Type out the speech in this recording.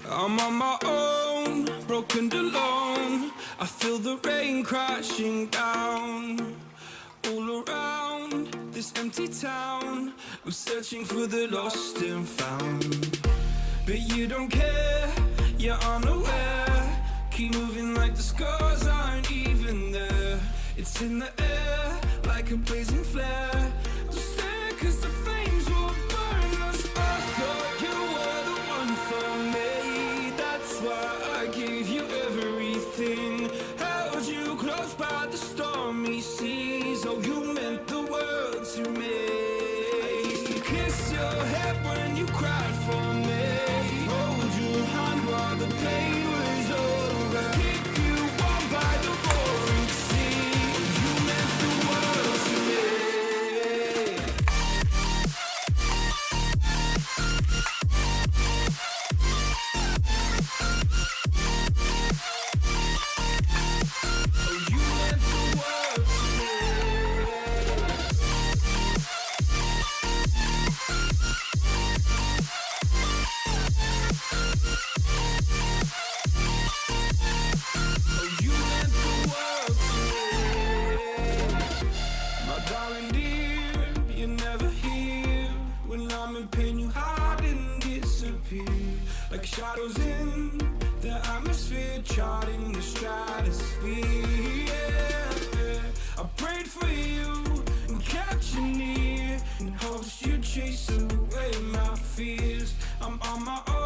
I'm on my own, broken and alone. I feel the rain crashing down all around this empty town. I'm searching for the lost and found, but you don't care, you're unaware. Keep moving like the scars aren't even there. It's in the air like a blazing flare. Don't stare 'cause the flames will burn us. I thought you were the one for me. That's why I gave you everything. Held you close by the stormy seas. Oh, you meant the world to me. I used to kiss your head when you cried for me. Hold your hand while the pain was over. Keep you warm by the roaring sea. You meant the world to me. Oh, you meant the world to me. Oh, you meant the world to me. My darling dear, you're never here. When I'm in pain, you hide and disappear. Like shadows in the atmosphere, charting the stratosphere. Yeah. I prayed for you and kept you near in hopes you'd chase away my fears. I'm on my own,